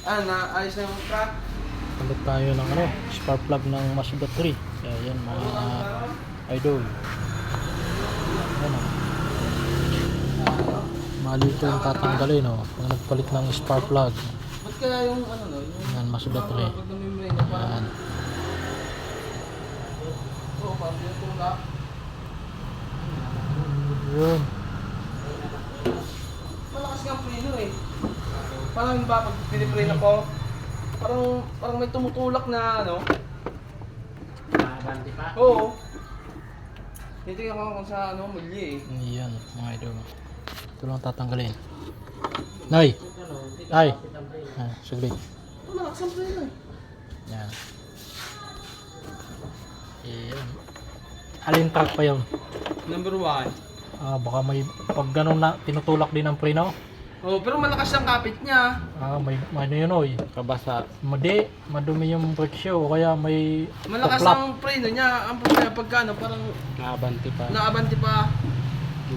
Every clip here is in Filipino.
Ah, naayos na yung truck. Palit tayo ng ano, spark plug ng Mazda 3. Kaya yan mga idol. Ano, mali ito yung tatanggalin, no? Pag nagpalit ng spark plug. Ba't kaya yung ano no? Yung Yan, Mazda 3. pag namimray na parang... Yan. Oo, parang tinutulak. Yun. Malakas nga ang preno eh. Parang ba pag piniprain ako, parang may tumutulak na ano. Nakabanti pa? Oo. Titingnan ko kung sa ano, muli eh. Yan, mga idol. Ito lang tatanggalin. Nay! Nay! Ah, saglit. Malakas ang preno eh. Yan. Yan. Alin truck pa yun? Number 1. Ah, baka may pag ganun na tinutulak din ang preno. Oh, pero malakas ang kapit niya. Ah, may ano yun oy. Kabasa. Madumi yung brake shoe o kaya may Malakas tuklap. ang preno niya. Ang problema pagka ano, parang Nakabanti pa. naabanti pa.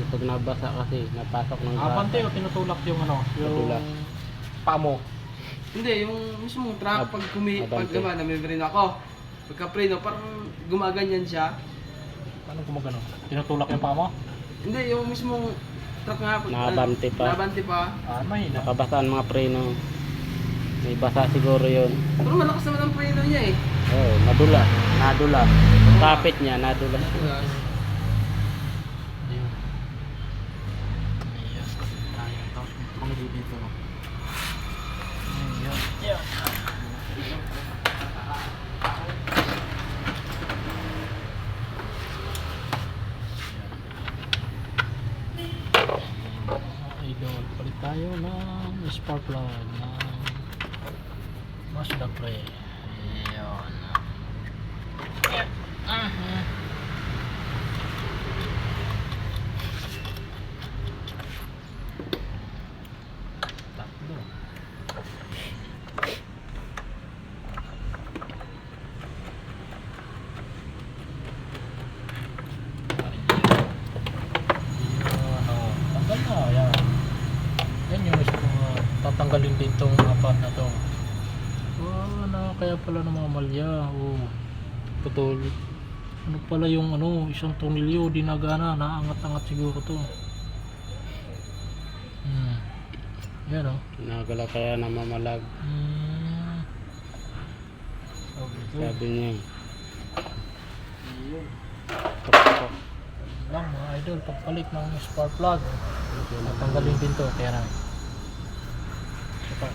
Pag nabasa kasi, napasok ng Abante o tinutulak yung ano, yung Tinutulak. pamo. Hindi, yung mismong truck pag pag diba, namimrin ako. Pagka preno, parang gumaganyan siya. Paano gumagano? Tinutulak yung pamo? Hindi, yung mismong truck nga. Nakabanti pa. Nakabanti pa. Ah, mahina. Nakabasa ang mga preno. May basa siguro yun. Pero malakas naman ang preno niya eh. Oo, nadula. Nadula. Kapit niya, nadula. Ayun. Ayan. Ayan. Tapos kung dito. Ayan. Ayan. Idol, palit tayo ng spark plug ng Mazda 3. Ayan. Tatlo. Tanggal na, yan. Yan yung tatanggalin din tong apat na to. Kaya pala ng mga malya. Putol. Ano pala yung ano, isang tornilyo di nagana, naangat-angat siguro to. Yan o. Nagala kaya namamalag. Sabi niya. Kapok. Lang mga idol, pagpalit ng spark plug, natanggalin din to, kaya na. Ito.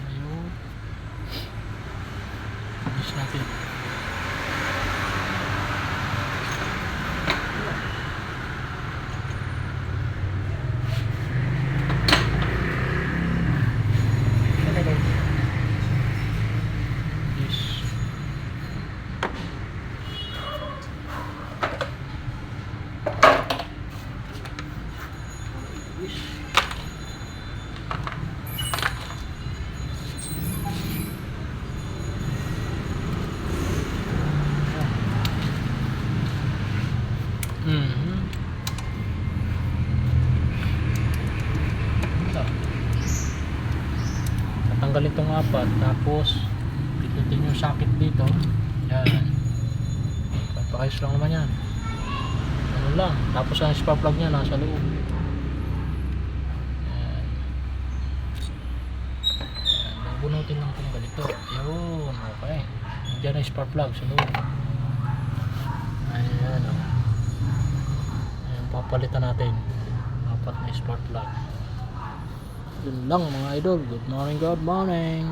Ayun. Ayos natin. Yes. Ito. Tatanggalin itong apat, tapos pitutin yung socket dito. Yan. Papakayos lang naman yan. Ano lang. Tapos ang spark plug niya nasa loob. Yan. Yan. Bunutin lang itong ganito. Yun. Okay. Diyan ang spark plug sa loob. Ayan o. Ayan, papalitan natin. Apat na spark plug. Yun lang mga idol. Good morning, good morning.